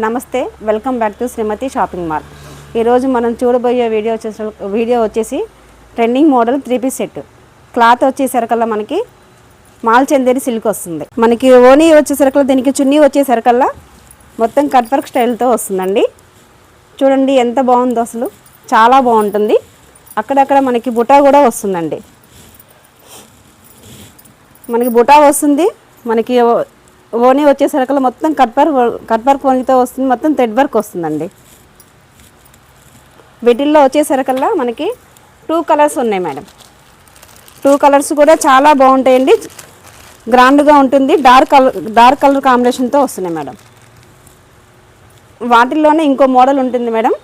నమస్తే, welcome back to Srimathi shopping mall. ఈరోజు మనం చూడబోయే వీడియో వచ్చేసి trending model 3 piece set. Cloth వచ్చేసరికల్లా మనకి మాల్ చందేరి సిల్క్ వస్తుంది. మనకి ఓనీ వచ్చేసరికల్లా దీనికి చున్నీ వచ్చేసరికల్లా మొత్తం కట్ వర్క్ స్టైల్తో వస్తుందండి. చూడండి ఎంత బాగుందో, అసలు చాలా బాగుంటుంది. అక్కడక్కడ మనకి బుటా కూడా వస్తుందండి. మనకి బుటా వస్తుంది, మనకి ఓనీ వచ్చేసరికల్లా మొత్తం కట్ వర్క్ ఓనీతో వస్తుంది, మొత్తం థ్రెడ్ వర్క్ వస్తుందండి. వీటిల్లో వచ్చేసరికల్లా మనకి 2 కలర్స్ ఉన్నాయి మేడం. 2 కలర్స్ కూడా చాలా బాగుంటాయండి, గ్రాండ్గా ఉంటుంది. డార్క్ కలర్ కాంబినేషన్తో వస్తున్నాయి మేడం. వాటిల్లోనే ఇంకో మోడల్ ఉంటుంది మేడం.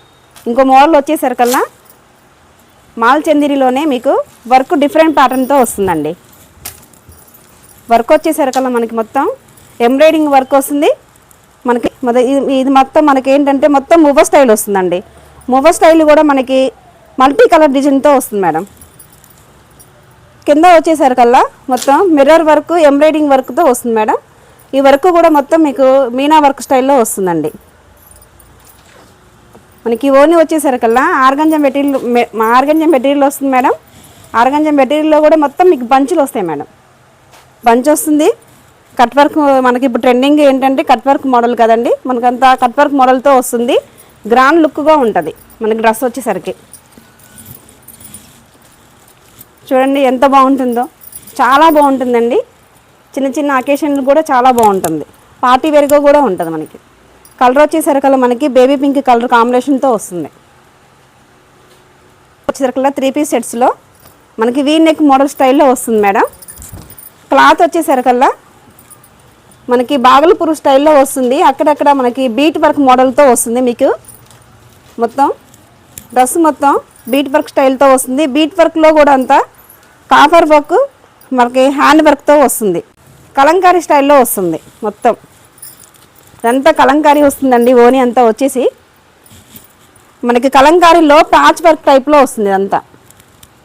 ఇంకో మోడల్ వచ్చేసరికల్లా మాల్ చందేరిలోనే మీకు వర్క్ డిఫరెంట్ ప్యాటర్న్తో వస్తుందండి. వర్క్ వచ్చేసరికల్లా మనకి మొత్తం ఎంబ్రాయిడింగ్ వర్క్ వస్తుంది. మనకి ఇది మొత్తం మనకి ఏంటంటే మొత్తం మూవర్ స్టైల్ వస్తుందండి. మూవర్ స్టైల్ కూడా మనకి మల్టీ కలర్ డిజైన్తో వస్తుంది మేడం. కింద వచ్చేసరికల్లా మొత్తం మిర్రర్ వర్క్, ఎంబ్రాయిడింగ్ వర్క్తో వస్తుంది మేడం. ఈ వర్క్ కూడా మొత్తం మీకు మీనా వర్క్ స్టైల్లో వస్తుందండి. మనకి ఓనీ వచ్చేసరికల్లా ఆర్గంజా మెటీరియల్ వస్తుంది మేడం. ఆర్గంజా మెటీరియల్లో కూడా మొత్తం మీకు బంచులు వస్తాయి మేడం. బంచ్ వస్తుంది. కట్ వర్క్ మనకి ఇప్పుడు ట్రెండింగ్ ఏంటంటే కట్ వర్క్ మోడల్ కదండి, మనకంతా కట్ వర్క్ మోడల్తో వస్తుంది. గ్రాండ్ లుక్గా ఉంటుంది మనకి డ్రెస్ వచ్చేసరికి. చూడండి ఎంత బాగుంటుందో, చాలా బాగుంటుందండి. చిన్న చిన్న అకేషన్లు కూడా చాలా బాగుంటుంది. పార్టీ వేర్గా కూడా ఉంటుంది. మనకి కలర్ వచ్చేసరికల్లా మనకి బేబీ పింక్ కలర్ కాంబినేషన్తో వస్తుంది. వచ్చేసరికల్లా 3 పీస్ సెట్స్లో మనకి వీ నెక్ మోడల్ స్టైల్లో వస్తుంది మేడం. క్లాత్ వచ్చేసరికల్లా మనకి బాగల్పూర్ స్టైల్లో వస్తుంది. అక్కడక్కడ మనకి బీట్ వర్క్ మోడల్తో వస్తుంది. మీకు మొత్తం డ్రెస్ మొత్తం బీట్ వర్క్ స్టైల్తో వస్తుంది. బీట్ వర్క్లో కూడా అంతా కాపర్ వర్క్, మనకి హ్యాండ్ వర్క్తో వస్తుంది. కలంకారీ స్టైల్లో వస్తుంది. మొత్తం ఇదంతా కలంకారీ వస్తుందండి. ఓనీ అంతా వచ్చేసి మనకి కలంకారీలో ప్యాచ్ వర్క్ టైప్లో వస్తుంది.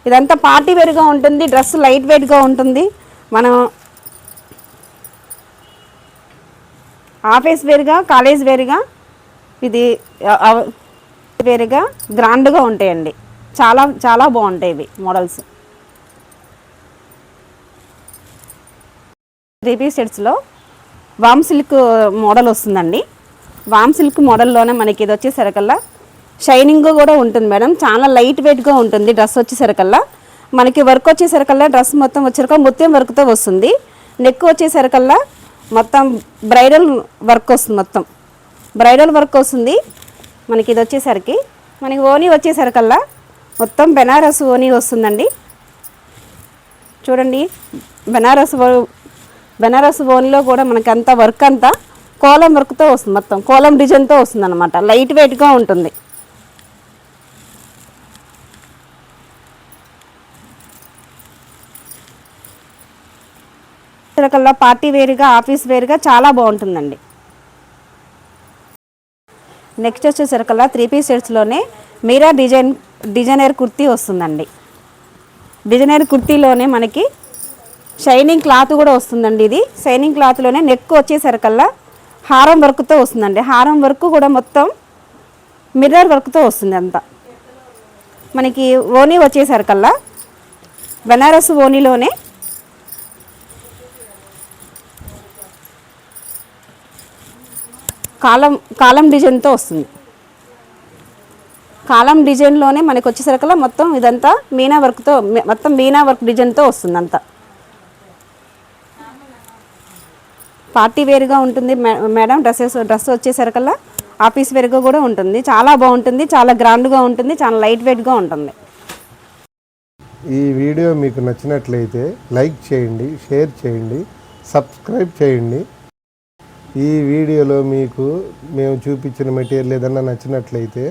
ఇదంతా పార్టీ వేర్గా ఉంటుంది. డ్రెస్ లైట్ వెయిట్గా ఉంటుంది. మనం ఆఫీస్ వేర్గా, కాలేజ్ వేర్గా, ఇది వేరుగా గ్రాండ్గా ఉంటాయండి. చాలా చాలా బాగుంటాయి ఇవి మోడల్స్. 3 పీస్ సెట్స్లో వామ్ సిల్క్ మోడల్ వస్తుందండి. వామ్ సిల్క్ మోడల్లోనే మనకి ఇది వచ్చేసరికల్లా షైనింగ్ కూడా ఉంటుంది మేడం. చాలా లైట్ వెయిట్గా ఉంటుంది డ్రెస్ వచ్చేసరికల్లా. మనకి వర్క్ వచ్చేసరికల్లా డ్రెస్ మొత్తం వచ్చేసరికి ముత్యం వర్క్తో వస్తుంది. నెక్ వచ్చేసరికల్లా మొత్తం బ్రైడల్ వర్క్ వస్తుంది. మొత్తం బ్రైడల్ వర్క్ వస్తుంది. మనకి ఇది వచ్చేసరికి మనకి ఓనీ వచ్చేసరికల్లా మొత్తం బెనారస్ ఓనీ వస్తుందండి. చూడండి బెనారస్ ఓనీలో కూడా మనకి అంతా వర్క్ అంతా కోలం వర్క్తో వస్తుంది. మొత్తం కోలం డిజైన్తో వస్తుంది అనమాట. లైట్ వెయిట్గా ఉంటుంది. రకాల పార్టీ వేర్గా, ఆఫీస్ వేర్గా చాలా బాగుంటుందండి. నెక్స్ట్ వచ్చేసరికల్లా 3 పీస్ సెట్స్లోనే మీరా డిజైనర్ కుర్తీ వస్తుందండి. డిజైనర్ కుర్తీలోనే మనకి షైనింగ్ క్లాత్ కూడా వస్తుందండి. ఇది షైనింగ్ క్లాత్లోనే నెక్ వచ్చేసరికల్లా హారం వర్క్తో వస్తుందండి. హారం వర్క్ కూడా మొత్తం మిర్రర్ వర్క్తో వస్తుంది. అంతా మనకి ఓనీ వచ్చేసరికల్లా బనారస్ ఓనీలోనే కాలం డిజైన్తో వస్తుంది. కాలం డిజైన్లోనే మనకి వచ్చేసరికల్లా మొత్తం ఇదంతా మీనా వర్క్తో, మొత్తం మీనా వర్క్ డిజైన్తో వస్తుంది. అంతా పార్టీ వేర్గా ఉంటుంది మేడం. డ్రెస్ వచ్చేసరికల్లా ఆఫీస్ వేర్గా కూడా ఉంటుంది. చాలా బాగుంటుంది, చాలా గ్రాండ్గా ఉంటుంది, చాలా లైట్ వెయిట్గా ఉంటుంది. ఈ వీడియో మీకు నచ్చినట్లయితే లైక్ చేయండి, షేర్ చేయండి, సబ్స్క్రైబ్ చేయండి. ఈ వీడియోలో మీకు మేము చూపించిన మెటీరియల్ ఏదన్నా నచ్చినట్లయితే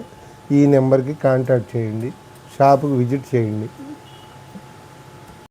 ఈ నెంబర్కి కాంటాక్ట్ చేయండి, షాపుకి విజిట్ చేయండి.